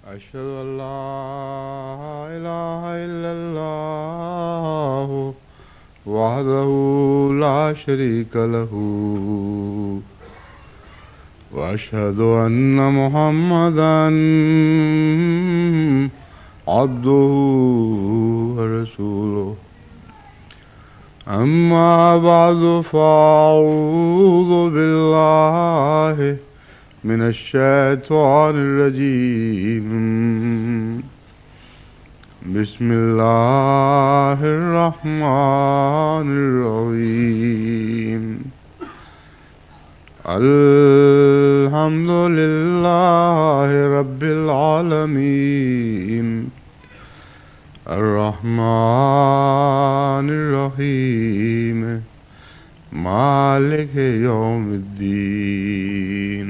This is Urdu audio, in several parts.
أشهد أن لا إله إلا الله وحده لا شريك له وأشهد أن محمدا عبده ورسوله أما بعد فأعوذ بالله من الشيطان الرجيم بسم الله الرحمن الرحيم الحمد لله رب العالمين الرحمن الرحيم مالك يوم الدين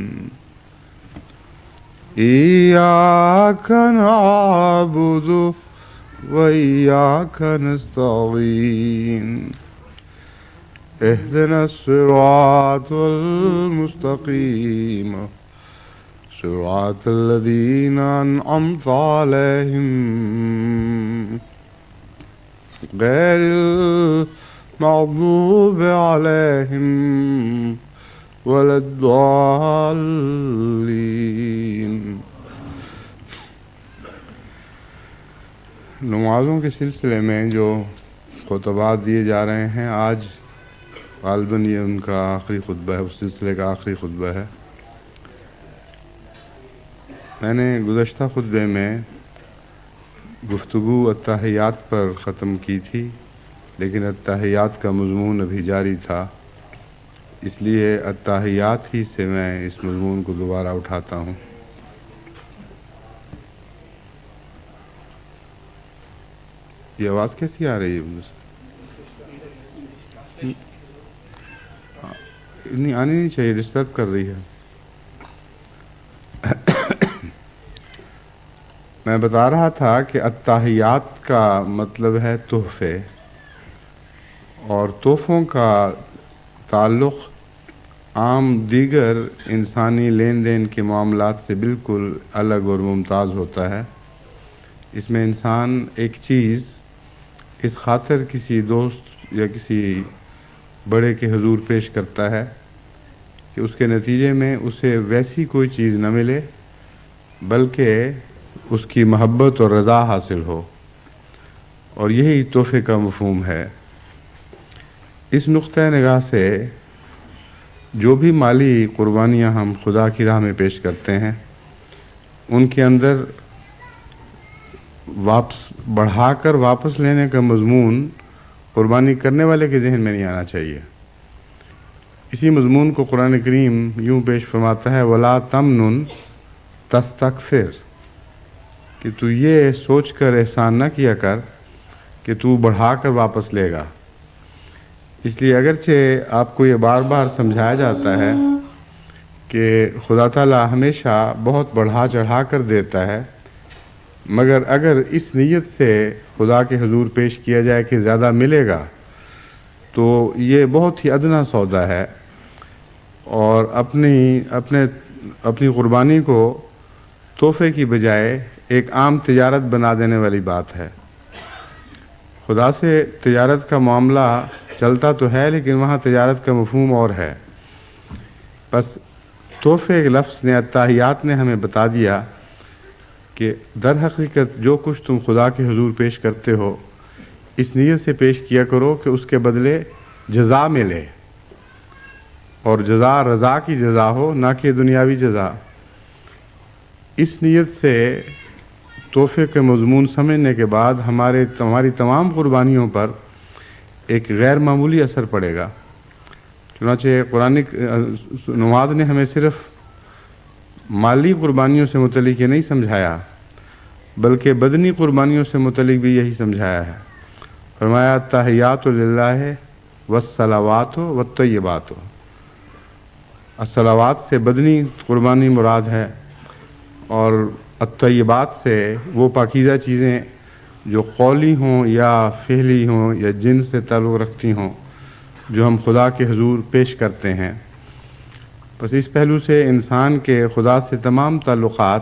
إياك نعبد وإياك نستعين اهدنا الصراط المستقيم صراط الذين أنعمت عليهم غير المغضوب عليهم ولا الضالين۔ نمازوں کے سلسلے میں جو خطبات دیے جا رہے ہیں، آج غالباً یہ ان کا آخری خطبہ ہے، اس سلسلے کا آخری خطبہ ہے۔ میں نے گزشتہ خطبے میں گفتگو التحیات پر ختم کی تھی، لیکن التحیات کا مضمون ابھی جاری تھا، اس لیے التحیات ہی سے میں اس مضمون کو دوبارہ اٹھاتا ہوں۔ یہ آواز کیسی آ رہی ہے مجھ سے؟ نہیں آنی نہیں چاہیے، ڈسٹرب کر رہی ہے۔ میں بتا رہا تھا کہ التحیات کا مطلب ہے تحفے، اور تحفوں کا تعلق عام دیگر انسانی لین دین کے معاملات سے بالکل الگ اور ممتاز ہوتا ہے۔ اس میں انسان ایک چیز اس خاطر کسی دوست یا کسی بڑے کے حضور پیش کرتا ہے کہ اس کے نتیجے میں اسے ویسی کوئی چیز نہ ملے، بلکہ اس کی محبت اور رضا حاصل ہو، اور یہی تحفے کا مفہوم ہے۔ اس نقطۂ نگاہ سے جو بھی مالی قربانیاں ہم خدا کی راہ میں پیش کرتے ہیں، ان کے اندر بڑھا کر واپس لینے کا مضمون قربانی کرنے والے کے ذہن میں نہیں آنا چاہیے۔ اسی مضمون کو قرآن کریم یوں پیش فرماتا ہے، وَلَا تَمْنُن تَسْتَكْثِرْ، کہ تو یہ سوچ کر احسان نہ کیا کر کہ تو بڑھا کر واپس لے گا۔ اس لیے اگرچہ آپ کو یہ بار بار سمجھایا جاتا ہے کہ خدا تعالیٰ ہمیشہ بہت بڑھا چڑھا کر دیتا ہے، مگر اگر اس نیت سے خدا کے حضور پیش کیا جائے کہ زیادہ ملے گا تو یہ بہت ہی ادنا سودا ہے، اور اپنی قربانی کو تحفے کی بجائے ایک عام تجارت بنا دینے والی بات ہے۔ خدا سے تجارت کا معاملہ چلتا تو ہے، لیکن وہاں تجارت کا مفہوم اور ہے۔ بس تحفے کے لفظ نے، التحیات نے ہمیں بتا دیا کہ در حقیقت جو کچھ تم خدا کے حضور پیش کرتے ہو، اس نیت سے پیش کیا کرو کہ اس کے بدلے جزا ملے، اور جزا رضا کی جزا ہو، نہ کہ دنیاوی جزا۔ اس نیت سے تحفے کے مضمون سمجھنے کے بعد ہماری تمام قربانیوں پر ایک غیر معمولی اثر پڑے گا۔ چنانچہ قرآن نماز نے ہمیں صرف مالی قربانیوں سے متعلق یہ نہیں سمجھایا، بلکہ بدنی قربانیوں سے متعلق بھی یہی سمجھایا ہے۔ فرمایا التحیات للہ والصلوات والطیبات۔ الصلوات سے بدنی قربانی مراد ہے، اور الطیبات سے وہ پاکیزہ چیزیں جو قولی ہوں یا فعلی ہوں یا جنس سے تعلق رکھتی ہوں، جو ہم خدا کے حضور پیش کرتے ہیں۔ بس اس پہلو سے انسان کے خدا سے تمام تعلقات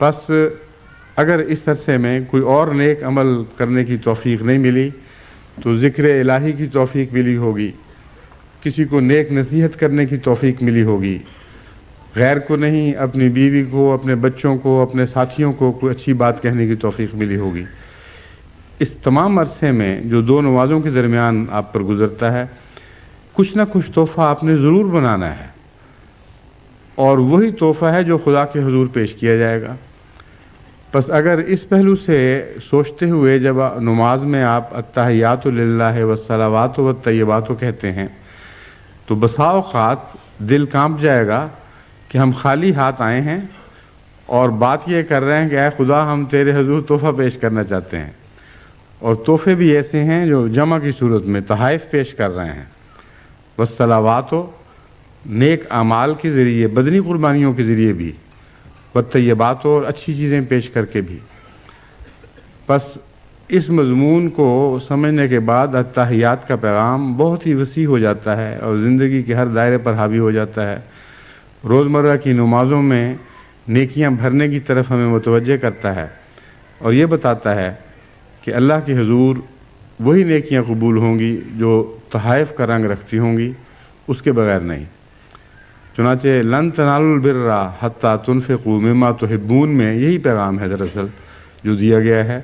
بس اگر اس عرصے میں کوئی اور نیک عمل کرنے کی توفیق نہیں ملی تو ذکر الہی کی توفیق ملی ہوگی، کسی کو نیک نصیحت کرنے کی توفیق ملی ہوگی، غیر کو نہیں اپنی بیوی کو، اپنے بچوں کو، اپنے ساتھیوں کو کوئی اچھی بات کہنے کی توفیق ملی ہوگی۔ اس تمام عرصے میں جو دو نمازوں کے درمیان آپ پر گزرتا ہے، کچھ نہ کچھ تحفہ آپ نے ضرور بنانا ہے، اور وہی تحفہ ہے جو خدا کے حضور پیش کیا جائے گا۔ بس اگر اس پہلو سے سوچتے ہوئے جب نماز میں آپ التحیات للہ والصلوات والطیبات کہتے ہیں تو بسا اوقات دل کانپ جائے گا کہ ہم خالی ہاتھ آئے ہیں اور بات یہ کر رہے ہیں کہ اے خدا ہم تیرے حضور تحفہ پیش کرنا چاہتے ہیں، اور تحفے بھی ایسے ہیں جو جمع کی صورت میں تحائف پیش کر رہے ہیں، والصلوات نیک اعمال کے ذریعے، بدنی قربانیوں کے ذریعے بھی، والطیبات اور اچھی چیزیں پیش کر کے بھی۔ بس اس مضمون کو سمجھنے کے بعد التحیات کا پیغام بہت ہی وسیع ہو جاتا ہے اور زندگی کے ہر دائرے پر حاوی ہو جاتا ہے، روزمرہ کی نمازوں میں نیکیاں بھرنے کی طرف ہمیں متوجہ کرتا ہے، اور یہ بتاتا ہے کہ اللہ کے حضور وہی نیکیاں قبول ہوں گی جو تحائف کا رنگ رکھتی ہوں گی، اس کے بغیر نہیں۔ چنانچہ لن تنالوا البر حتی تنفقوا مما تحبون میں یہی پیغام ہے دراصل جو دیا گیا ہے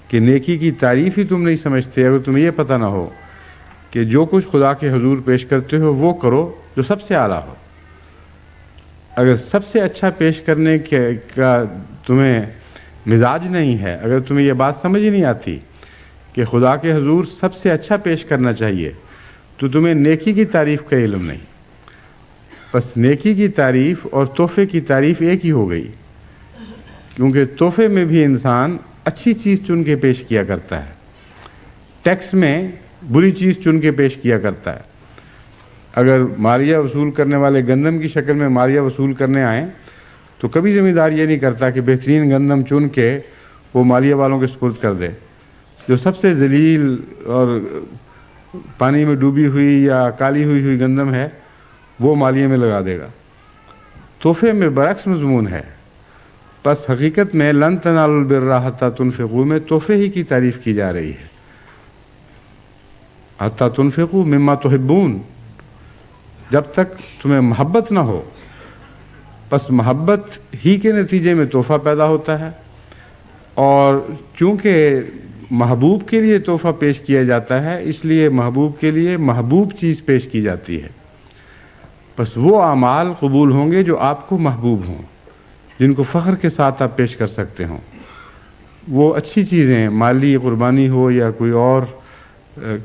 کہ نیکی کی تعریف ہی تم نہیں سمجھتے اگر تمہیں یہ پتہ نہ ہو کہ جو کچھ خدا کے حضور پیش کرتے ہو وہ کرو جو سب سے اعلیٰ ہو۔ اگر سب سے اچھا پیش کرنے کا تمہیں مزاج نہیں ہے، اگر تمہیں یہ بات سمجھ ہی نہیں آتی کہ خدا کے حضور سب سے اچھا پیش کرنا چاہیے، تو تمہیں نیکی کی تعریف کا علم نہیں۔ بس نیکی کی تعریف اور تحفے کی تعریف ایک ہی ہو گئی، کیونکہ تحفے میں بھی انسان اچھی چیز چن کے پیش کیا کرتا ہے، ٹیکس میں بری چیز چن کے پیش کیا کرتا ہے۔ اگر مالیہ وصول کرنے والے گندم کی شکل میں مالیہ وصول کرنے آئیں تو کبھی ذمہ دار یہ نہیں کرتا کہ بہترین گندم چن کے وہ مالیہ والوں کے سپرد کر دے، جو سب سے ذلیل اور پانی میں ڈوبی ہوئی یا کالی ہوئی گندم ہے وہ مالیے میں لگا دے گا۔ تحفے میں برعکس مضمون ہے، بس حقیقت میں لن تنالوا البر حتی تنفقوا میں تحفے ہی کی تعریف کی جا رہی ہے، حتی تنفقوا مما تحبون، جب تک تمہیں محبت نہ ہو۔ بس محبت ہی کے نتیجے میں تحفہ پیدا ہوتا ہے، اور چونکہ محبوب کے لیے تحفہ پیش کیا جاتا ہے اس لیے محبوب کے لیے محبوب چیز پیش کی جاتی ہے۔ بس وہ اعمال قبول ہوں گے جو آپ کو محبوب ہوں، جن کو فخر کے ساتھ آپ پیش کر سکتے ہوں۔ وہ اچھی چیزیں، مالی قربانی ہو یا کوئی اور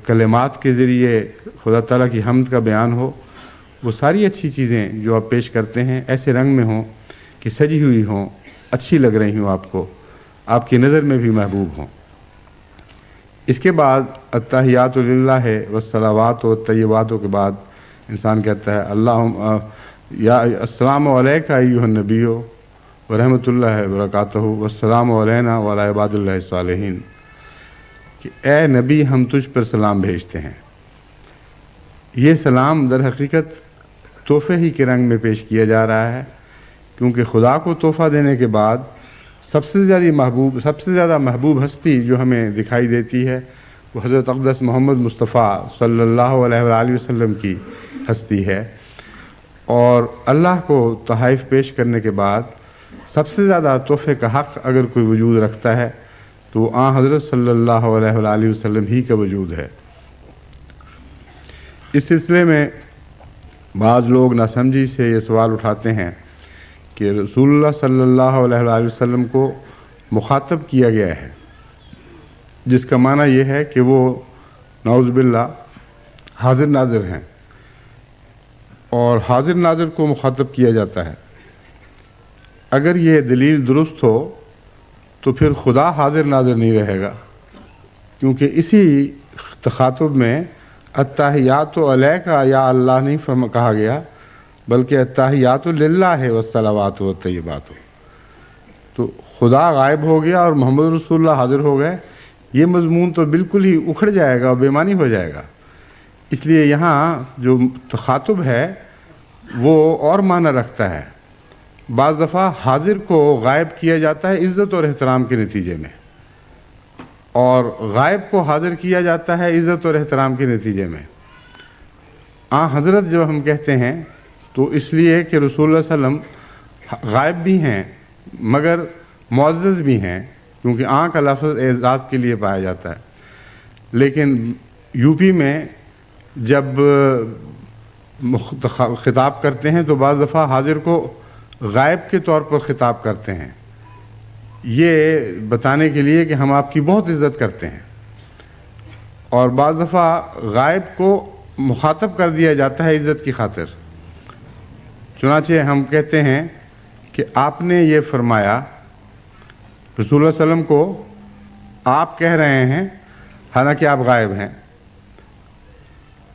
کلمات کے ذریعے خدا تعالیٰ کی حمد کا بیان ہو، وہ ساری اچھی چیزیں جو آپ پیش کرتے ہیں ایسے رنگ میں ہوں کہ سجی ہوئی ہوں، اچھی لگ رہی ہوں، آپ کو آپ کی نظر میں بھی محبوب ہوں۔ اس کے بعد التحیات للہ والصلوات والطیبات کے بعد انسان کہتا ہے اللہم یا السلام علیکہ ایھا النبی ورحمۃ اللہ وبرکاتہ والسلام علینا وعلی عباد اللہ الصالحین، کہ اے نبی ہم تجھ پر سلام بھیجتے ہیں۔ یہ سلام در حقیقت تحفے ہی کے رنگ میں پیش کیا جا رہا ہے، کیونکہ خدا کو تحفہ دینے کے بعد سب سے زیادہ محبوب ہستی جو ہمیں دکھائی دیتی ہے وہ حضرت اقدس محمد مصطفیٰ صلی اللہ علیہ وآلہ وسلم کی ہستی ہے، اور اللہ کو تحائف پیش کرنے کے بعد سب سے زیادہ تحفے کا حق اگر کوئی وجود رکھتا ہے تو وہ آن حضرت صلی اللہ علیہ وآلہ وسلم ہی کا وجود ہے۔ اس سلسلے میں بعض لوگ ناسمجھی سے یہ سوال اٹھاتے ہیں کہ رسول اللہ صلی اللہ علیہ وآلہ وسلم کو مخاطب کیا گیا ہے، جس کا معنی یہ ہے کہ وہ نعوذ باللہ حاضر ناظر ہیں، اور حاضر ناظر کو مخاطب کیا جاتا ہے۔ اگر یہ دلیل درست ہو تو پھر خدا حاضر ناظر نہیں رہے گا، کیونکہ اسی تخاطب میں التحیات علیکہ یا اللہ نہیں کہا گیا، بلکہ التحیات للہ والصلوات والطیبات۔ تو خدا غائب ہو گیا اور محمد رسول اللہ حاضر ہو گئے، یہ مضمون تو بالکل ہی اکھڑ جائے گا اور بے معنی ہو جائے گا۔ اس لیے یہاں جو تخاطب ہے وہ اور معنی رکھتا ہے، بعض دفعہ حاضر کو غائب کیا جاتا ہے عزت اور احترام کے نتیجے میں، اور غائب کو حاضر کیا جاتا ہے عزت اور احترام کے نتیجے میں۔ حضرت جب ہم کہتے ہیں تو اس لیے کہ رسول اللہ صلی اللہ علیہ وسلم غائب بھی ہیں مگر معزز بھی ہیں، کیونکہ کا لفظ اعزاز کے لیے پایا جاتا ہے۔ لیکن یو پی میں جب خطاب کرتے ہیں تو بعض دفعہ حاضر کو غائب کے طور پر خطاب کرتے ہیں، یہ بتانے کے لیے کہ ہم آپ کی بہت عزت کرتے ہیں، اور بعض دفعہ غائب کو مخاطب کر دیا جاتا ہے عزت کی خاطر۔ چنانچہ ہم کہتے ہیں کہ آپ نے یہ فرمایا، رسول اللہ صلی اللہ علیہ وسلم کو آپ کہہ رہے ہیں حالانکہ آپ غائب ہیں۔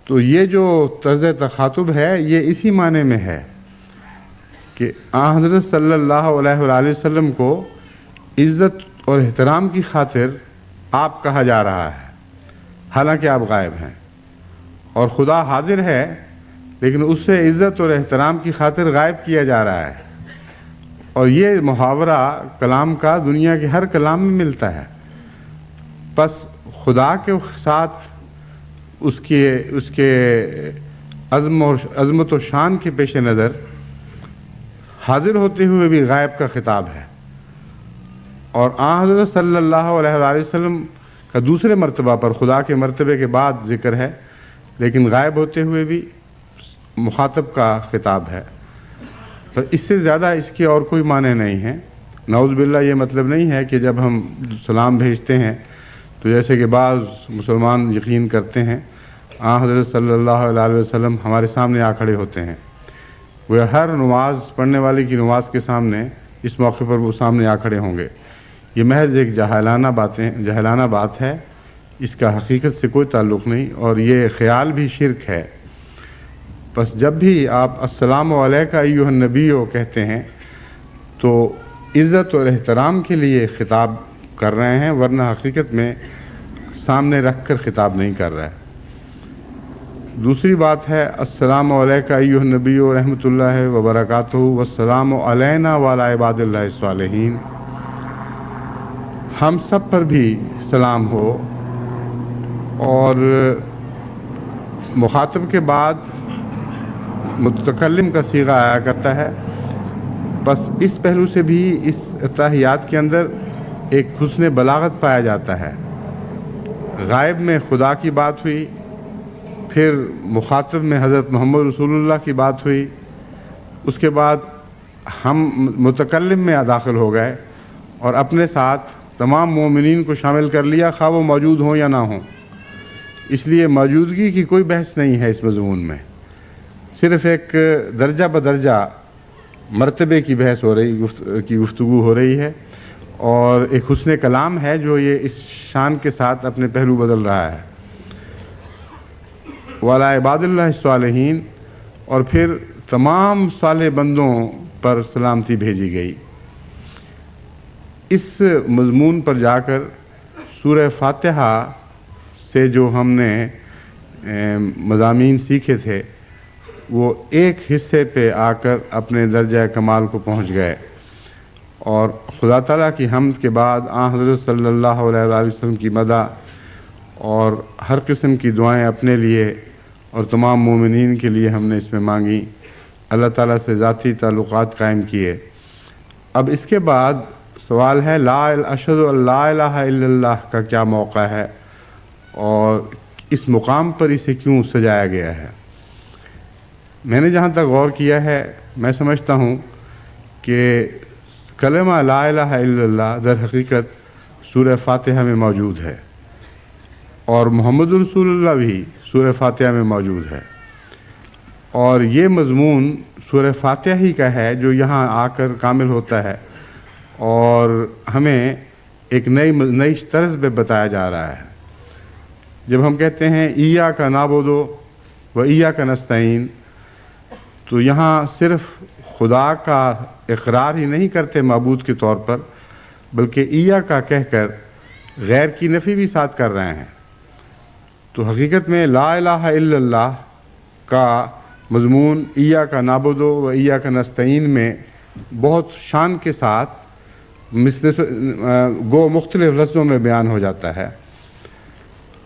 تو یہ جو طرز تخاطب ہے یہ اسی معنی میں ہے کہ حضرت صلی اللہ علیہ وآلہ وسلم کو عزت اور احترام کی خاطر آپ کہا جا رہا ہے حالانکہ آپ غائب ہیں، اور خدا حاضر ہے لیکن اس سے عزت اور احترام کی خاطر غائب کیا جا رہا ہے۔ اور یہ محاورہ کلام کا دنیا کے ہر کلام میں ملتا ہے۔ بس خدا کے ساتھ اس کے عظمت و شان کے پیش نظر حاضر ہوتے ہوئے بھی غائب کا خطاب ہے، اور حضرت صلی اللہ علیہ وآلہ وسلم کا دوسرے مرتبہ پر خدا کے مرتبے کے بعد ذکر ہے، لیکن غائب ہوتے ہوئے بھی مخاطب کا خطاب ہے۔ تو اس سے زیادہ اس کے اور کوئی معنی نہیں ہے۔ نعوذ باللہ یہ مطلب نہیں ہے کہ جب ہم سلام بھیجتے ہیں تو جیسے کہ بعض مسلمان یقین کرتے ہیں حضرت صلی اللہ علیہ وسلم ہمارے سامنے آ کھڑے ہوتے ہیں، وہ ہر نماز پڑھنے والے کی نماز کے سامنے اس موقع پر وہ سامنے آ کھڑے ہوں گے۔ یہ محض ایک جاہلانہ بات ہے، اس کا حقیقت سے کوئی تعلق نہیں، اور یہ خیال بھی شرک ہے۔ بس جب بھی آپ السلام علیکہ ایھا النبی کہتے ہیں تو عزت اور احترام کے لیے خطاب کر رہے ہیں، ورنہ حقیقت میں سامنے رکھ کر خطاب نہیں کر رہا ہے۔ دوسری بات ہے السلام علیکہ ایھا النبی ورحمۃ اللہ وبرکاتہ والسلام علینا وعلی عباد اللہ الصالحین، ہم سب پر بھی سلام ہو، اور مخاطب کے بعد متکلم کا صیغہ آیا کرتا ہے۔ بس اس پہلو سے بھی اس اتحیات کے اندر ایک حسن بلاغت پایا جاتا ہے۔ غائب میں خدا کی بات ہوئی، پھر مخاطب میں حضرت محمد رسول اللہ کی بات ہوئی، اس کے بعد ہم متکلم میں داخل ہو گئے اور اپنے ساتھ تمام مومنین کو شامل کر لیا، خواہ وہ موجود ہوں یا نہ ہوں۔ اس لیے موجودگی کی کوئی بحث نہیں ہے اس مضمون میں، صرف ایک درجہ بدرجہ مرتبے کی بحث گفتگو ہو رہی ہے، اور ایک حسن کلام ہے جو یہ اس شان کے ساتھ اپنے پہلو بدل رہا ہے۔ وعلی عباد اللہ الصالحین، اور پھر تمام صالح بندوں پر سلامتی بھیجی گئی۔ اس مضمون پر جا کر سورہ فاتحہ سے جو ہم نے مضامین سیکھے تھے وہ ایک حصے پہ آ کر اپنے درجہ کمال کو پہنچ گئے، اور خدا تعالیٰ کی حمد کے بعد حضرت صلی اللہ علیہ وآلہ وسلم کی مدح اور ہر قسم کی دعائیں اپنے لیے اور تمام مومنین کے لیے ہم نے اس میں مانگی، اللہ تعالیٰ سے ذاتی تعلقات قائم کیے۔ اب اس کے بعد سوال ہے اشہد ان لا الہ الا اللہ کا کیا موقع ہے، اور اس مقام پر اسے کیوں سجایا گیا ہے۔ میں نے جہاں تک غور کیا ہے، میں سمجھتا ہوں کہ کلمہ لا الہ الا اللہ در حقیقت سورہ فاتحہ میں موجود ہے، اور محمد رسول اللہ بھی سورہ فاتحہ میں موجود ہے، اور یہ مضمون سورہ فاتحہ ہی کا ہے جو یہاں آ کر کامل ہوتا ہے، اور ہمیں ایک نئی طرز پہ بتایا جا رہا ہے۔ جب ہم کہتے ہیں ایاک نعبد و ایاک نستعین، تو یہاں صرف خدا کا اقرار ہی نہیں کرتے معبود کے طور پر، بلکہ ایاک کہہ کر غیر کی نفی بھی ساتھ کر رہے ہیں۔ تو حقیقت میں لا الہ الا اللہ کا مضمون ایاک نعبد و ایاک نستعین میں بہت شان کے ساتھ گو مختلف لفظوں میں بیان ہو جاتا ہے۔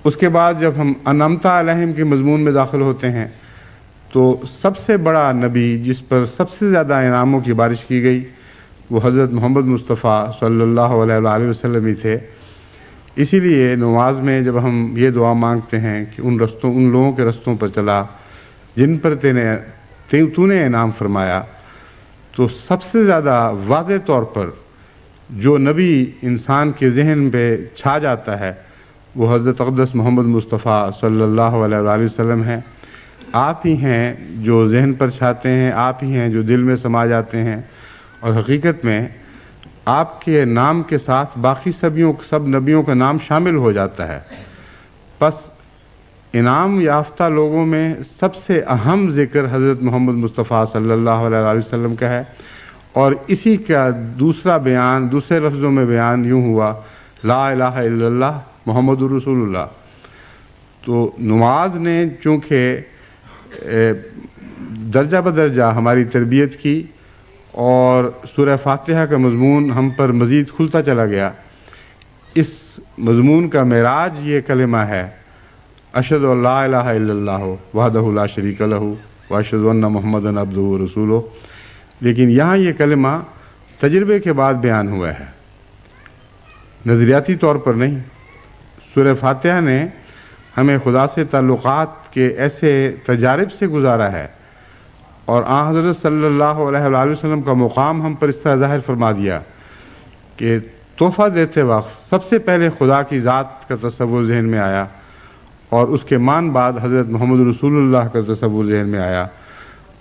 اس کے بعد جب ہم انعمتا علیہم کے مضمون میں داخل ہوتے ہیں تو سب سے بڑا نبی جس پر سب سے زیادہ انعاموں کی بارش کی گئی وہ حضرت محمد مصطفیٰ صلی اللہ علیہ وآلہ وسلم ہی تھے۔ اسی لیے نماز میں جب ہم یہ دعا مانگتے ہیں کہ ان لوگوں کے رستوں پر چلا جن پر تو نے انعام فرمایا، تو سب سے زیادہ واضح طور پر جو نبی انسان کے ذہن پہ چھا جاتا ہے وہ حضرت اقدس محمد مصطفیٰ صلی اللہ علیہ وآلہ وسلم ہیں۔ آپ ہی ہیں جو ذہن پر چھاتے ہیں، آپ ہی ہیں جو دل میں سما جاتے ہیں، اور حقیقت میں آپ کے نام کے ساتھ باقی سب نبیوں کا نام شامل ہو جاتا ہے۔ بس انعام یافتہ لوگوں میں سب سے اہم ذکر حضرت محمد مصطفیٰ صلی اللہ علیہ وآلہ وسلم کا ہے، اور اسی کا دوسرے لفظوں میں بیان یوں ہوا، لا الہ الا اللہ محمد رسول اللہ۔ تو نماز نے چونکہ درجہ بدرجہ ہماری تربیت کی اور سورہ فاتحہ کا مضمون ہم پر مزید کھلتا چلا گیا، اس مضمون کا معراج یہ کلمہ ہے، اشہد ان لا الہ الا اللہ وحدہ لا شریک لہ واشہد ان محمدًا عبدہ ورسولہ۔ لیکن یہاں یہ کلمہ تجربے کے بعد بیان ہوا ہے، نظریاتی طور پر نہیں۔ سورہ فاتحہ نے ہمیں خدا سے تعلقات کے ایسے تجارب سے گزارا ہے، اور آن حضرت صلی اللہ علیہ وآلہ وسلم کا مقام ہم پر اس طرح ظاہر فرما دیا کہ تحفہ دیتے وقت سب سے پہلے خدا کی ذات کا تصور ذہن میں آیا، اور اس کے مان بعد حضرت محمد رسول اللہ کا تصور ذہن میں آیا۔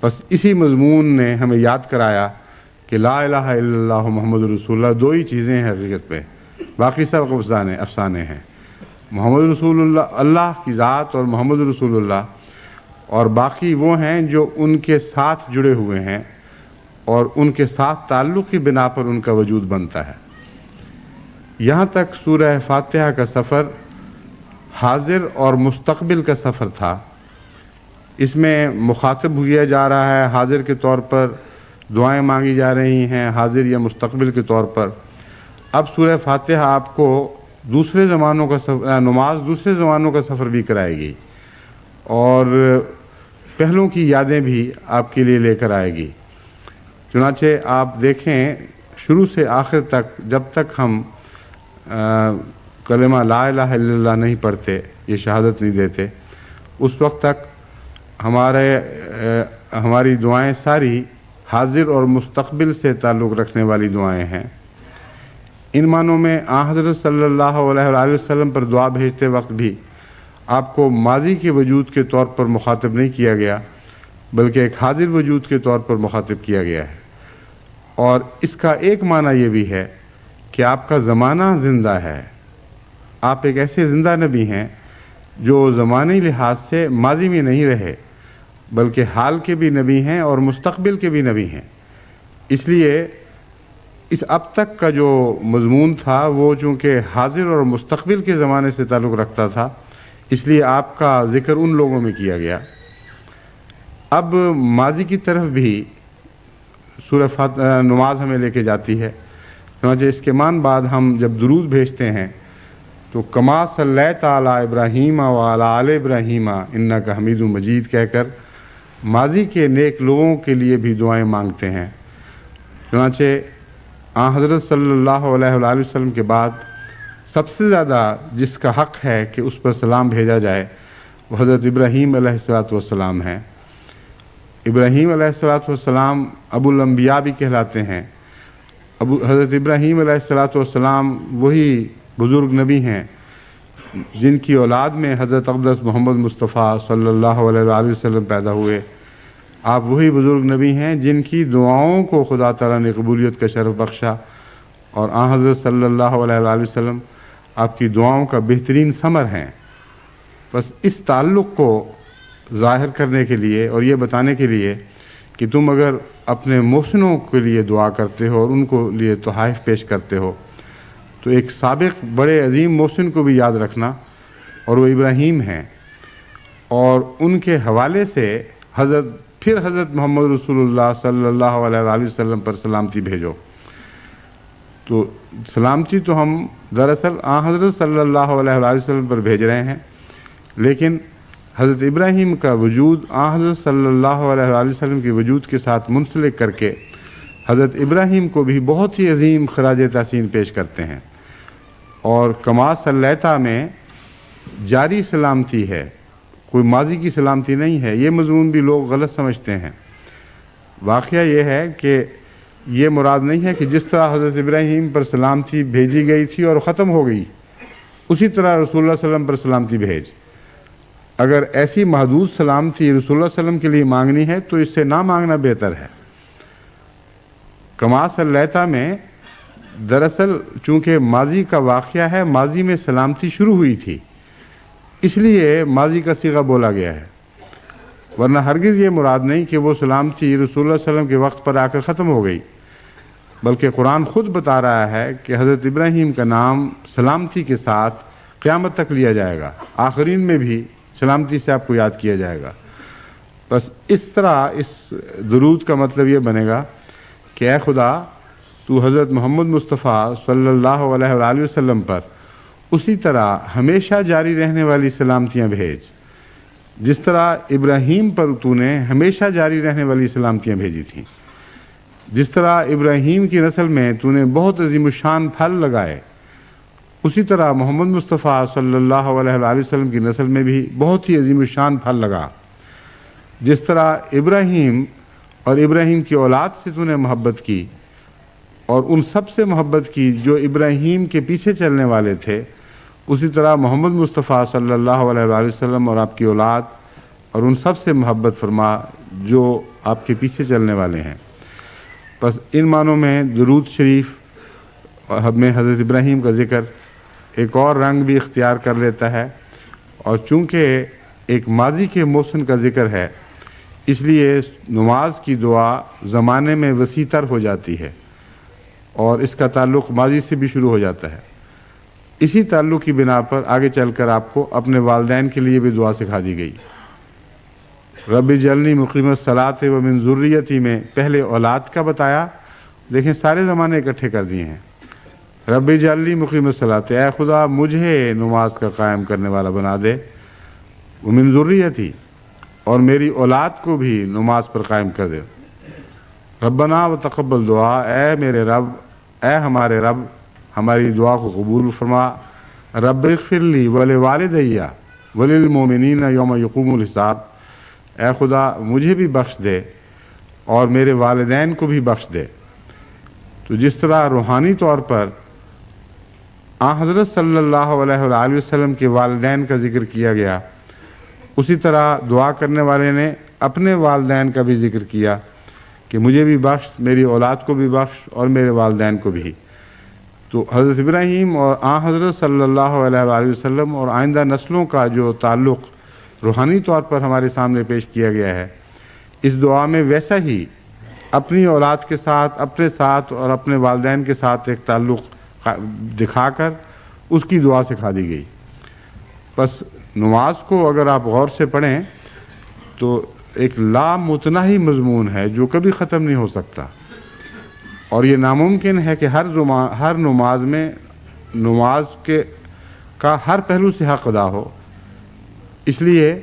بس اسی مضمون نے ہمیں یاد کرایا کہ لا الہ الا اللہ محمد رسول اللہ دو ہی چیزیں ہیں حقیقت میں، باقی سب افسانے ہیں۔ محمد رسول اللہ، اللہ کی ذات اور محمد رسول اللہ، اور باقی وہ ہیں جو ان کے ساتھ جڑے ہوئے ہیں اور ان کے ساتھ تعلق کی بنا پر ان کا وجود بنتا ہے۔ یہاں تک سورہ فاتحہ کا سفر حاضر اور مستقبل کا سفر تھا۔ اس میں مخاطب کیا جا رہا ہے، حاضر کے طور پر دعائیں مانگی جا رہی ہیں، حاضر یا مستقبل کے طور پر۔ اب سورہ فاتحہ آپ کو دوسرے زمانوں کا نماز دوسرے زمانوں کا سفر بھی کرائے گی، اور پہلوں کی یادیں بھی آپ کے لیے لے کر آئے گی۔ چنانچہ آپ دیکھیں شروع سے آخر تک جب تک ہم کلمہ لا الہ الا اللہ نہیں پڑھتے، یہ شہادت نہیں دیتے، اس وقت تک ہماری دعائیں ساری حاضر اور مستقبل سے تعلق رکھنے والی دعائیں ہیں۔ ان معنوں میں آن حضرت صلی اللہ علیہ وآلہ وسلم پر دعا بھیجتے وقت بھی آپ کو ماضی کے وجود کے طور پر مخاطب نہیں کیا گیا، بلکہ ایک حاضر وجود کے طور پر مخاطب کیا گیا ہے۔ اور اس کا ایک معنی یہ بھی ہے کہ آپ کا زمانہ زندہ ہے، آپ ایک ایسے زندہ نبی ہیں جو زمانی لحاظ سے ماضی میں نہیں رہے، بلکہ حال کے بھی نبی ہیں اور مستقبل کے بھی نبی ہیں۔ اس لیے اس اب تک کا جو مضمون تھا وہ چونکہ حاضر اور مستقبل کے زمانے سے تعلق رکھتا تھا، اس لیے آپ کا ذکر ان لوگوں میں کیا گیا۔ اب ماضی کی طرف بھی سورہ نماز ہمیں لے کے جاتی ہے، چنانچہ اس کے بعد ہم جب درود بھیجتے ہیں تو کما صلیت علی ابراہیم وعلی آل ابراہیم انک حمید مجید کہہ کر ماضی کے نیک لوگوں کے لیے بھی دعائیں مانگتے ہیں۔ چنانچہ آن حضرت صلی اللہ علیہ وآلہ وسلم کے بعد سب سے زیادہ جس کا حق ہے کہ اس پر سلام بھیجا جائے وہ حضرت ابراہیم علیہ السلام ہیں۔ ابراہیم علیہ السلام ابو الانبیاء بھی کہلاتے ہیں۔ حضرت ابراہیم علیہ السلام وہی بزرگ نبی ہیں جن کی اولاد میں حضرت اقدس محمد مصطفیٰ صلی اللہ علیہ وآلہ وسلم پیدا ہوئے۔ آپ وہی بزرگ نبی ہیں جن کی دعاؤں کو خدا تعالیٰ نے قبولیت کا شرف بخشا، اور آن حضرت صلی اللہ علیہ وآلہ وسلم آپ کی دعاؤں کا بہترین ثمر ہیں۔ بس اس تعلق کو ظاہر کرنے کے لیے اور یہ بتانے کے لیے کہ تم اگر اپنے محسنوں کے لیے دعا کرتے ہو اور ان کو لیے تحائف پیش کرتے ہو تو ایک سابق بڑے عظیم محسن کو بھی یاد رکھنا، اور وہ ابراہیم ہیں، اور ان کے حوالے سے حضرت پھر حضرت محمد رسول اللہ صلی اللہ علیہ وآلہ وسلم پر سلامتی بھیجو۔ تو سلامتی تو ہم دراصل حضرت صلی اللہ علیہ وآلہ وسلم پر بھیج رہے ہیں، لیکن حضرت ابراہیم کا وجود حضرت صلی اللہ علیہ وآلہ وسلم کے وجود کے ساتھ منسلک کر کے حضرت ابراہیم کو بھی بہت ہی عظیم خراج تحسین پیش کرتے ہیں۔ اور کما صلیتا میں جاری سلامتی ہے، کوئی ماضی کی سلامتی نہیں ہے۔ یہ مضمون بھی لوگ غلط سمجھتے ہیں۔ واقعہ یہ ہے کہ یہ مراد نہیں ہے کہ جس طرح حضرت ابراہیم پر سلامتی بھیجی گئی تھی اور ختم ہو گئی، اسی طرح رسول اللہ صلی اللہ علیہ وسلم پر سلامتی بھیج۔ اگر ایسی محدود سلامتی رسول اللہ صلی اللہ علیہ وسلم کے لیے مانگنی ہے تو اس سے نہ مانگنا بہتر ہے۔ کما صلیتا میں دراصل چونکہ ماضی کا واقعہ ہے، ماضی میں سلامتی شروع ہوئی تھی، اس لیے ماضی کا صیغہ بولا گیا ہے، ورنہ ہرگز یہ مراد نہیں کہ وہ سلامتی رسول اللہ صلی اللہ علیہ وسلم کے وقت پر آ کر ختم ہو گئی، بلکہ قرآن خود بتا رہا ہے کہ حضرت ابراہیم کا نام سلامتی کے ساتھ قیامت تک لیا جائے گا، آخرین میں بھی سلامتی سے آپ کو یاد کیا جائے گا۔ بس اس طرح اس درود کا مطلب یہ بنے گا کہ اے خدا تو حضرت محمد مصطفیٰ صلی اللہ علیہ وآلہ وسلم پر اسی طرح ہمیشہ جاری رہنے والی سلامتیاں بھیج، جس طرح ابراہیم پر تو نے ہمیشہ جاری رہنے والی سلامتیاں بھیجی تھیں، جس طرح ابراہیم کی نسل میں تو نے بہت عظیم الشان پھل لگائے، اسی طرح محمد مصطفیٰ صلی اللہ علیہ وآلہ وسلم کی نسل میں بھی بہت ہی عظیم الشان پھل لگا۔ جس طرح ابراہیم اور ابراہیم کی اولاد سے تو نے محبت کی اور ان سب سے محبت کی جو ابراہیم کے پیچھے چلنے والے تھے، اسی طرح محمد مصطفیٰ صلی اللہ علیہ وآلہ وسلم اور آپ کی اولاد اور ان سب سے محبت فرما جو آپ کے پیچھے چلنے والے ہیں۔ بس ان معنوں میں درود شریف میں حضرت ابراہیم کا ذکر ایک اور رنگ بھی اختیار کر لیتا ہے، اور چونکہ ایک ماضی کے محسن کا ذکر ہے، اس لیے نماز کی دعا زمانے میں وسیع تر ہو جاتی ہے اور اس کا تعلق ماضی سے بھی شروع ہو جاتا ہے۔ اسی تعلق کی بنا پر آگے چل کر آپ کو اپنے والدین کے لیے بھی دعا سکھا دی گئی۔ رب اجعلنی مقیم الصلاۃ ومن ذریتی میں پہلے اولاد کا بتایا، دیکھیں سارے زمانے اکٹھے کر دیے ہیں۔ رب اجعلنی مقیم الصلاۃ، اے خدا مجھے نماز کا قائم کرنے والا بنا دے، ومن ذریتی، اور میری اولاد کو بھی نماز پر قائم کر دے۔ ربنا وتقبل دعا، اے میرے رب، اے ہمارے رب، ہماری دعا کو قبول فرما۔ رب اغفر لی ولوالدی وللمؤمنین یوم یقوم الحساب، اے خدا مجھے بھی بخش دے اور میرے والدین کو بھی بخش دے۔ تو جس طرح روحانی طور پر حضرت صلی اللہ علیہ وآلہ وسلم کے والدین کا ذکر کیا گیا، اسی طرح دعا کرنے والے نے اپنے والدین کا بھی ذکر کیا کہ مجھے بھی بخش، میری اولاد کو بھی بخش اور میرے والدین کو بھی۔ تو حضرت ابراہیم اور حضرت صلی اللہ علیہ وآلہ وسلم اور آئندہ نسلوں کا جو تعلق روحانی طور پر ہمارے سامنے پیش کیا گیا ہے، اس دعا میں ویسا ہی اپنی اولاد کے ساتھ، اپنے ساتھ اور اپنے والدین کے ساتھ ایک تعلق دکھا کر اس کی دعا سکھا دی گئی۔ بس نماز کو اگر آپ غور سے پڑھیں تو ایک لامتناہی مضمون ہے جو کبھی ختم نہیں ہو سکتا، اور یہ ناممکن ہے کہ ہر نماز میں نماز کا ہر پہلو سے حق ادا ہو۔ اس لیے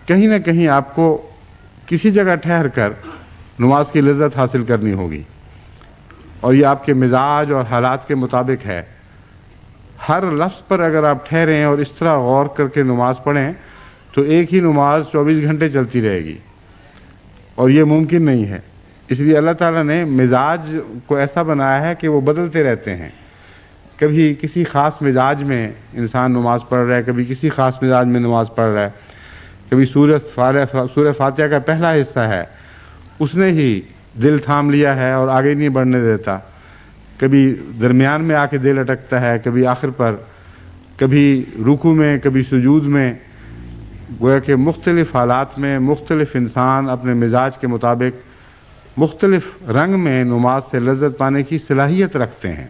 کہیں نہ کہیں آپ کو کسی جگہ ٹھہر کر نماز کی لذت حاصل کرنی ہوگی، اور یہ آپ کے مزاج اور حالات کے مطابق ہے۔ ہر لفظ پر اگر آپ ٹھہریں اور اس طرح غور کر کے نماز پڑھیں تو ایک ہی نماز 24 گھنٹے چلتی رہے گی، اور یہ ممکن نہیں ہے۔ اس لیے اللہ تعالیٰ نے مزاج کو ایسا بنایا ہے کہ وہ بدلتے رہتے ہیں۔ کبھی کسی خاص مزاج میں انسان نماز پڑھ رہا ہے، کبھی کسی خاص مزاج میں نماز پڑھ رہا ہے، کبھی سورہ فاتحہ کا پہلا حصہ ہے اس نے ہی دل تھام لیا ہے اور آگے نہیں بڑھنے دیتا، کبھی درمیان میں آ کے دل اٹکتا ہے، کبھی آخر پر، کبھی رکوع میں، کبھی سجود میں۔ گویا کہ مختلف حالات میں مختلف انسان اپنے مزاج کے مطابق مختلف رنگ میں نماز سے لذت پانے کی صلاحیت رکھتے ہیں۔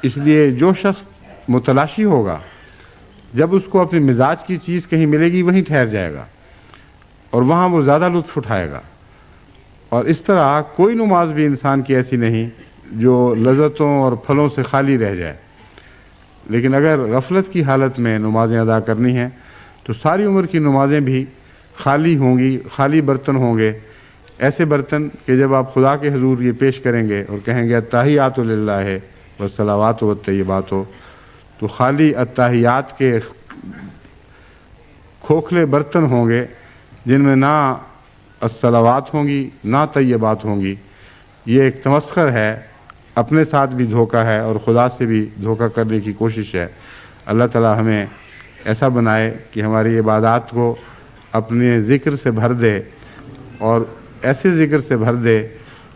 اس لیے جو شخص متلاشی ہوگا، جب اس کو اپنے مزاج کی چیز کہیں ملے گی وہیں ٹھہر جائے گا، اور وہاں وہ زیادہ لطف اٹھائے گا. اور اس طرح کوئی نماز بھی انسان کی ایسی نہیں جو لذتوں اور پھلوں سے خالی رہ جائے. لیکن اگر غفلت کی حالت میں نمازیں ادا کرنی ہیں تو ساری عمر کی نمازیں بھی خالی ہوں گی، خالی برتن ہوں گے، ایسے برتن کہ جب آپ خدا کے حضور یہ پیش کریں گے اور کہیں گے التحیات للہ والصلوات والطیبات، تو خالی التحیات کے کھوکھلے برتن ہوں گے جن میں نہ الصلوات ہوں گی نہ طیبات ہوں گی. یہ ایک تمسخر ہے، اپنے ساتھ بھی دھوکہ ہے اور خدا سے بھی دھوکہ کرنے کی کوشش ہے. اللہ تعالی ہمیں ایسا بنائے کہ ہماری عبادات کو اپنے ذکر سے بھر دے، اور ایسے ذکر سے بھر دے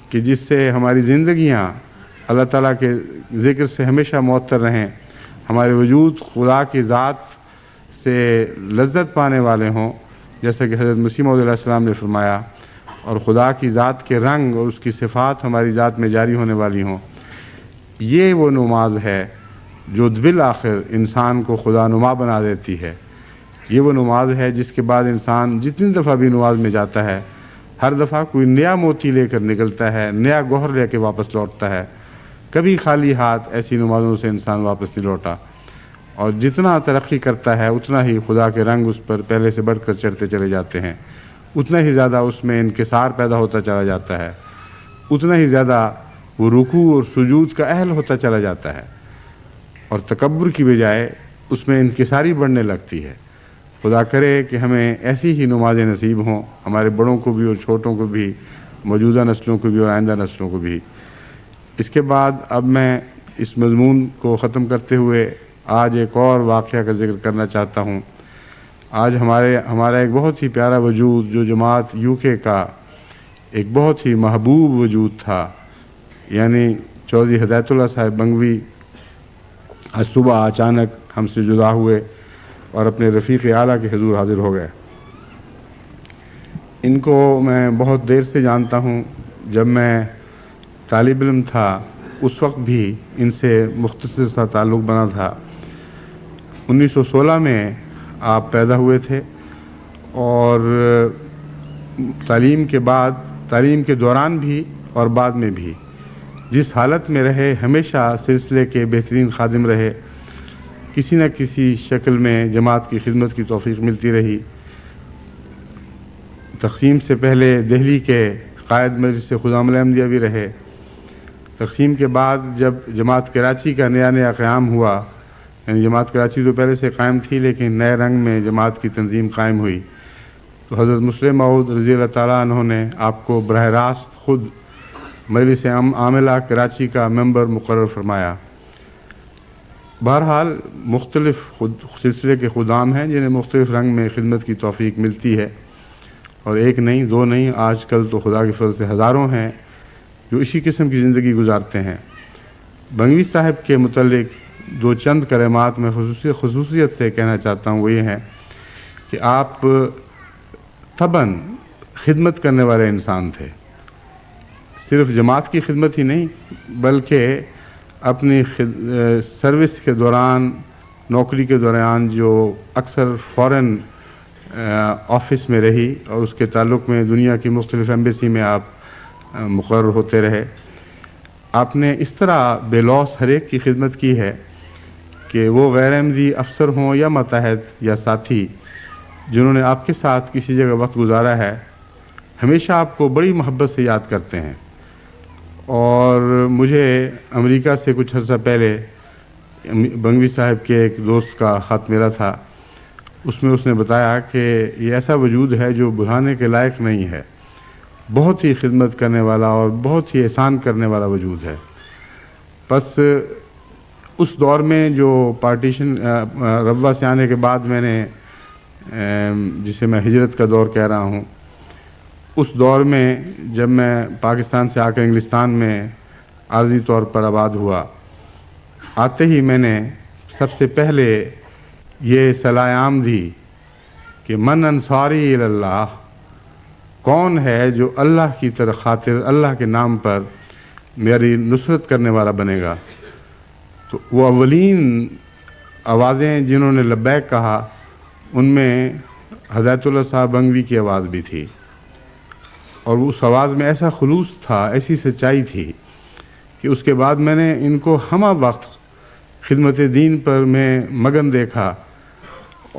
کہ جس سے ہماری زندگیاں اللہ تعالیٰ کے ذکر سے ہمیشہ معطر رہیں، ہمارے وجود خدا کی ذات سے لذت پانے والے ہوں، جیسا کہ حضرت مسیح موعود علیہ السلام نے فرمایا، اور خدا کی ذات کے رنگ اور اس کی صفات ہماری ذات میں جاری ہونے والی ہوں. یہ وہ نماز ہے جو بالآخر انسان کو خدا نما بنا دیتی ہے. یہ وہ نماز ہے جس کے بعد انسان جتنی دفعہ بھی نماز میں جاتا ہے ہر دفعہ کوئی نیا موتی لے کر نکلتا ہے، نیا گوہر لے کے واپس لوٹتا ہے. کبھی خالی ہاتھ ایسی نمازوں سے انسان واپس نہیں لوٹا. اور جتنا ترقی کرتا ہے اتنا ہی خدا کے رنگ اس پر پہلے سے بڑھ کر چڑھتے چلے جاتے ہیں، اتنا ہی زیادہ اس میں انکسار پیدا ہوتا چلا جاتا ہے، اتنا ہی زیادہ وہ رکوع اور سجود کا اہل ہوتا چلا جاتا ہے، اور تکبر کی بجائے اس میں انکساری بڑھنے لگتی ہے. خدا کرے کہ ہمیں ایسی ہی نمازیں نصیب ہوں، ہمارے بڑوں کو بھی اور چھوٹوں کو بھی، موجودہ نسلوں کو بھی اور آئندہ نسلوں کو بھی. اس کے بعد اب میں اس مضمون کو ختم کرتے ہوئے آج ایک اور واقعہ کا ذکر کرنا چاہتا ہوں. آج ہمارا ایک بہت ہی پیارا وجود جو جماعت UK کا ایک بہت ہی محبوب وجود تھا، یعنی چودھری ہدایت اللہ صاحب بنگوی، آج صبح اچانک ہم سے جدا ہوئے اور اپنے رفیق اعلیٰ کے حضور حاضر ہو گئے. ان کو میں بہت دیر سے جانتا ہوں. جب میں طالب علم تھا اس وقت بھی ان سے مختصر سا تعلق بنا تھا. 1916 میں آپ پیدا ہوئے تھے، اور تعلیم کے بعد، تعلیم کے دوران بھی اور بعد میں بھی جس حالت میں رہے ہمیشہ سلسلے کے بہترین خادم رہے. کسی نہ کسی شکل میں جماعت کی خدمت کی توفیق ملتی رہی. تقسیم سے پہلے دہلی کے قائد مجلس خدا احمدیہ بھی رہے. تقسیم کے بعد جب جماعت کراچی کا نیا قیام ہوا، یعنی جماعت کراچی تو پہلے سے قائم تھی لیکن نئے رنگ میں جماعت کی تنظیم قائم ہوئی، تو حضرت مسلم موعود رضی اللہ تعالیٰ عنہ نے آپ کو براہ راست خود مجلس عاملہ کراچی کا ممبر مقرر فرمایا. بہرحال مختلف سلسلے کے خدام ہیں جنہیں مختلف رنگ میں خدمت کی توفیق ملتی ہے، اور ایک نہیں، دو نہیں، آج کل تو خدا کے فضل سے ہزاروں ہیں جو اسی قسم کی زندگی گزارتے ہیں. بنگوی صاحب کے متعلق دو چند کلمات میں خصوصیت سے کہنا چاہتا ہوں. وہ یہ ہیں کہ آپ طبعاً خدمت کرنے والے انسان تھے. صرف جماعت کی خدمت ہی نہیں بلکہ اپنی سروس کے دوران، نوکری کے دوران جو اکثر فورن آفس میں رہی اور اس کے تعلق میں دنیا کی مختلف ایمبیسی میں آپ مقرر ہوتے رہے، آپ نے اس طرح بے لوث ہر ایک کی خدمت کی ہے کہ وہ غیر احمدی افسر ہوں یا ماتحت یا ساتھی جنہوں نے آپ کے ساتھ کسی جگہ وقت گزارا ہے، ہمیشہ آپ کو بڑی محبت سے یاد کرتے ہیں. اور مجھے امریکہ سے کچھ عرصہ پہلے بنگوی صاحب کے ایک دوست کا خط ملا تھا. اس میں اس نے بتایا کہ یہ ایسا وجود ہے جو بلانے کے لائق نہیں ہے، بہت ہی خدمت کرنے والا اور بہت ہی احسان کرنے والا وجود ہے. بس اس دور میں جو پارٹیشن ربوہ سے آنے کے بعد میں نے جسے میں ہجرت کا دور کہہ رہا ہوں، اس دور میں جب میں پاکستان سے آ کر انگلستان میں عارضی طور پر آباد ہوا، آتے ہی میں نے سب سے پہلے یہ صلاح عام دی کہ من انصاری اللہ، کون ہے جو اللہ کی طرف خاطر، اللہ کے نام پر میری نصرت کرنے والا بنے گا. تو وہ اولین آوازیں جنہوں نے لبیک کہا ان میں ہدایت اللہ صاحب بنگوی کی آواز بھی تھی، اور اس آواز میں ایسا خلوص تھا، ایسی سچائی تھی کہ اس کے بعد میں نے ان کو ہمہ وقت خدمت دین پر میں مگن دیکھا،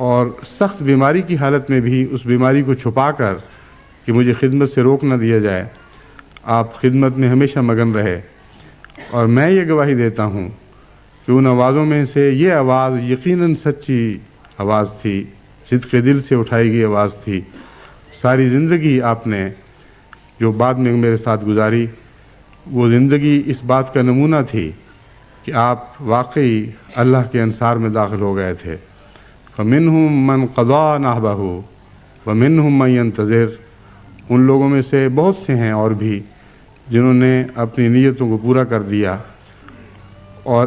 اور سخت بیماری کی حالت میں بھی اس بیماری کو چھپا کر کہ مجھے خدمت سے روک نہ دیا جائے، آپ خدمت میں ہمیشہ مگن رہے۔ اور میں یہ گواہی دیتا ہوں کہ ان آوازوں میں سے یہ آواز یقیناً سچی آواز تھی، صدق دل سے اٹھائی گئی آواز تھی۔ ساری زندگی آپ نے جو بعد میں میرے ساتھ گزاری، وہ زندگی اس بات کا نمونہ تھی کہ آپ واقعی اللہ کے انصار میں داخل ہو گئے تھے۔ فَمِنْهُمْ مَنْ قَضَى نَحْبَهُ وَمِنْهُمْ مَنْ يَنْتَظِرُ، ان لوگوں میں سے بہت سے ہیں اور بھی جنہوں نے اپنی نیتوں کو پورا کر دیا، اور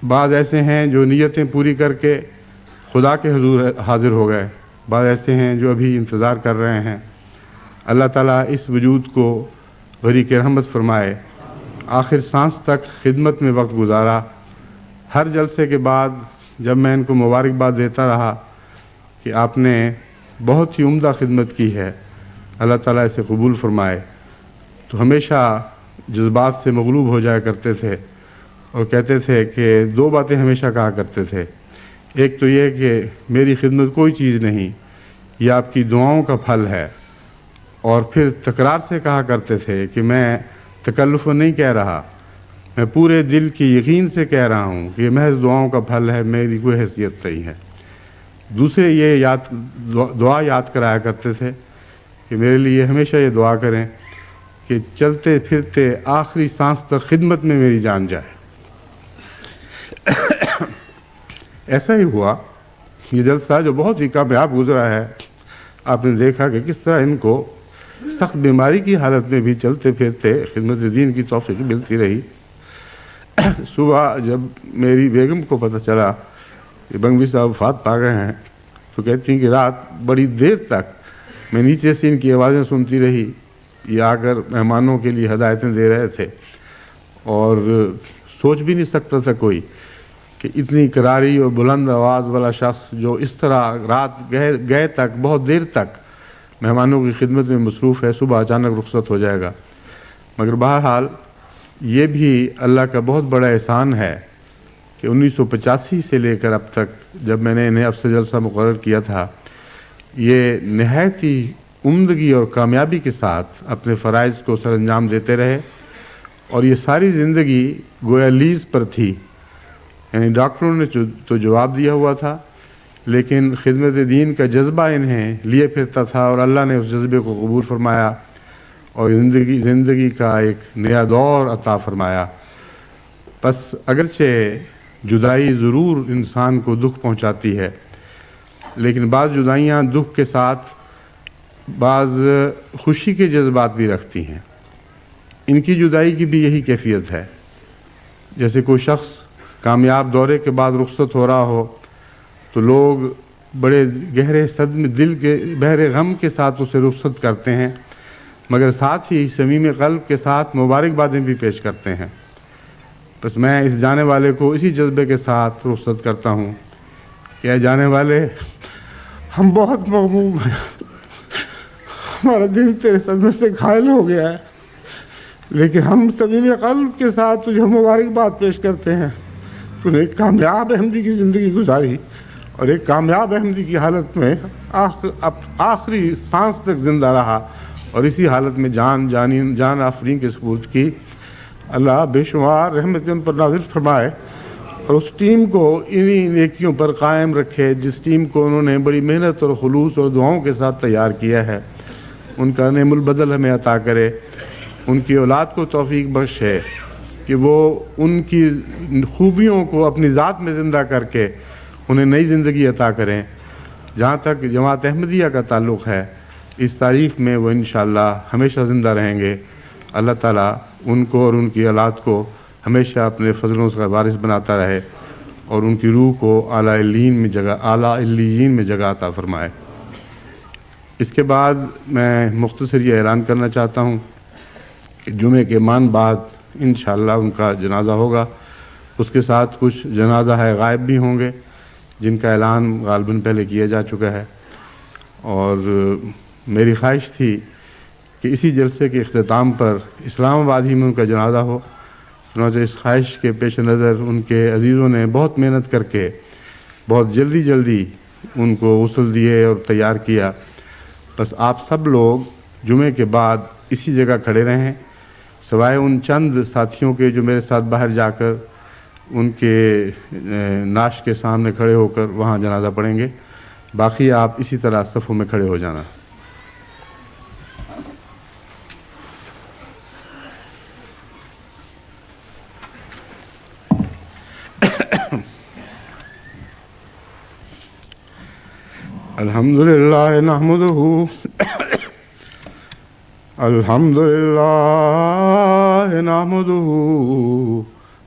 بعض ایسے ہیں جو نیتیں پوری کر کے خدا کے حضور حاضر ہو گئے، بعض ایسے ہیں جو ابھی انتظار کر رہے ہیں۔ اللہ تعالیٰ اس وجود کو غریق رحمت فرمائے۔ آخر سانس تک خدمت میں وقت گزارا۔ ہر جلسے کے بعد جب میں ان کو مبارکباد دیتا رہا کہ آپ نے بہت ہی عمدہ خدمت کی ہے، اللہ تعالیٰ اسے قبول فرمائے، تو ہمیشہ جذبات سے مغلوب ہو جایا کرتے تھے اور کہتے تھے کہ دو باتیں ہمیشہ کہا کرتے تھے۔ ایک تو یہ کہ میری خدمت کوئی چیز نہیں، یہ آپ کی دعاؤں کا پھل ہے، اور پھر تکرار سے کہا کرتے تھے کہ میں تکلف نہیں کہہ رہا، میں پورے دل کی یقین سے کہہ رہا ہوں کہ یہ محض دعاؤں کا پھل ہے، میری کوئی حیثیت نہیں ہے۔ دوسرے یہ دعا یاد کرایا کرتے تھے کہ میرے لیے ہمیشہ یہ دعا کریں کہ چلتے پھرتے آخری سانس تک خدمت میں میری جان جائے۔ ایسا ہی ہوا۔ یہ جلسہ جو بہت ہی کامیاب گزرا ہے، آپ نے دیکھا کہ کس طرح ان کو سخت بیماری کی حالت میں بھی چلتے پھرتے خدمت دین کی توفیق ملتی رہی۔ صبح جب میری بیگم کو پتہ چلا کہ بنگوی صاحب وفات پا گئے ہیں، تو کہتی ہیں کہ رات بڑی دیر تک میں نیچے سے ان کی آوازیں سنتی رہی، یہ آ کر مہمانوں کے لیے ہدایتیں دے رہے تھے، اور سوچ بھی نہیں سکتا تھا کوئی کہ اتنی کراری اور بلند آواز والا شخص جو اس طرح رات گئے تک بہت دیر تک مہمانوں کی خدمت میں مصروف ہے، صبح اچانک رخصت ہو جائے گا۔ مگر بہرحال یہ بھی اللہ کا بہت بڑا احسان ہے کہ 1985 سے لے کر اب تک جب میں نے انہیں افسر جلسہ مقرر کیا تھا، یہ نہایت ہی عمدگی اور کامیابی کے ساتھ اپنے فرائض کو سر انجام دیتے رہے، اور یہ ساری زندگی گویا لیز پر تھی، یعنی ڈاکٹروں نے تو جواب دیا ہوا تھا، لیکن خدمت دین کا جذبہ انہیں لیے پھرتا تھا، اور اللہ نے اس جذبے کو قبول فرمایا اور زندگی کا ایک نیا دور عطا فرمایا۔ بس اگرچہ جدائی ضرور انسان کو دکھ پہنچاتی ہے، لیکن بعض جدائیاں دکھ کے ساتھ بعض خوشی کے جذبات بھی رکھتی ہیں۔ ان کی جدائی کی بھی یہی کیفیت ہے۔ جیسے کوئی شخص کامیاب دورے کے بعد رخصت ہو رہا ہو تو لوگ بڑے گہرے صدمے دل کے بحر غم کے ساتھ اسے رخصت کرتے ہیں، مگر ساتھ ہی صمیم قلب کے ساتھ مبارکبادیں بھی پیش کرتے ہیں۔ بس میں اس جانے والے کو اسی جذبے کے ساتھ رخصت کرتا ہوں کہ اے جانے والے، ہم بہت مغموم ہیں، ہمارا دل تیرے صدمے سے گھائل ہو گیا ہے، لیکن ہم صمیم قلب کے ساتھ تجھے مبارکباد پیش کرتے ہیں۔ تو نے ایک کامیاب احمدی کی زندگی گزاری، اور ایک کامیاب احمدی کی حالت میں آخری سانس تک زندہ رہا، اور اسی حالت میں جان آفرین کے سپرد کی۔ اللہ بے شمار رحمت ان پر نازل فرمائے، اور اس ٹیم کو انہی نیکیوں پر قائم رکھے جس ٹیم کو انہوں نے بڑی محنت اور خلوص اور دعاؤں کے ساتھ تیار کیا ہے۔ ان کا نعم البدل ہمیں عطا کرے، ان کی اولاد کو توفیق بخشے کہ وہ ان کی خوبیوں کو اپنی ذات میں زندہ کر کے انہیں نئی زندگی عطا کریں۔ جہاں تک جماعت احمدیہ کا تعلق ہے، اس تاریخ میں وہ انشاءاللہ ہمیشہ زندہ رہیں گے۔ اللہ تعالیٰ ان کو اور ان کی اولاد کو ہمیشہ اپنے فضلوں سے وارث بناتا رہے، اور ان کی روح کو اعلیٰ علیین میں جگہ عطا فرمائے۔ اس کے بعد میں مختصر یہ اعلان کرنا چاہتا ہوں کہ جمعے کے بعد انشاءاللہ ان کا جنازہ ہوگا۔ اس کے ساتھ کچھ جنازہ ہے غائب بھی ہوں گے، جن کا اعلان غالباً پہلے کیا جا چکا ہے۔ اور میری خواہش تھی کہ اسی جلسے کے اختتام پر اسلام آباد ہی میں ان کا جنازہ ہو، چنانچہ اس خواہش کے پیش نظر ان کے عزیزوں نے بہت محنت کر کے بہت جلدی ان کو غسل دیے اور تیار کیا۔ بس آپ سب لوگ جمعے کے بعد اسی جگہ کھڑے رہیں، سوائے ان چند ساتھیوں کے جو میرے ساتھ باہر جا کر ان کے نعش کے سامنے کھڑے ہو کر وہاں جنازہ پڑھیں گے، باقی آپ اسی طرح صفوں میں کھڑے ہو جانا۔ الحمدللہ نحمدہ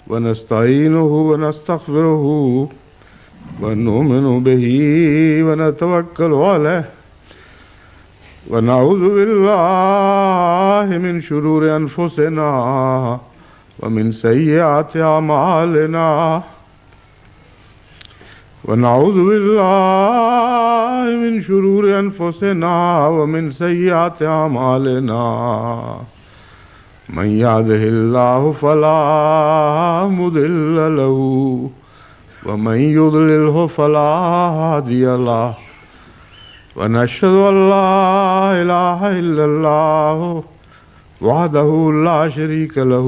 ونستعینہ ونستغفرہ ونؤمن بہ ونتوکل علیہ ونعوذ باللہ من شرور انفسنا ومن سیئات اعمالنا ونعوذ باللہ من شرور انفسنا ومن سیئات اعمالنا من یهده اللہ فلا مضل له ومن يضلله فلا هادي له ونشهد ان لا اله الا الله وحده لا شريك له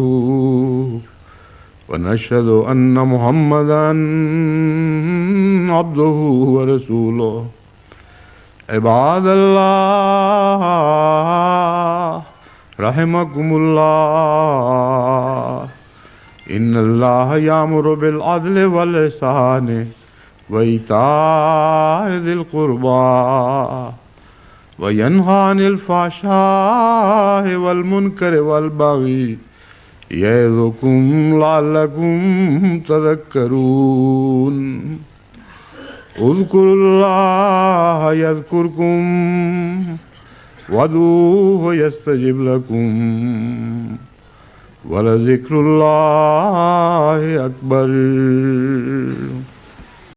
ونشهد ان محمدا عبده ورسوله عباد اللہ رحمكم اللہ ان اللہ یامر بالعدل والإحسان وإیتاء ذی القربى وینہی عن الفحشاء والمنکر والبغی یعظکم لعلکم تذکرون اذکروا اللہ یذکرکم وادعوہ یستجب لکم ولذکر اللہ اکبر۔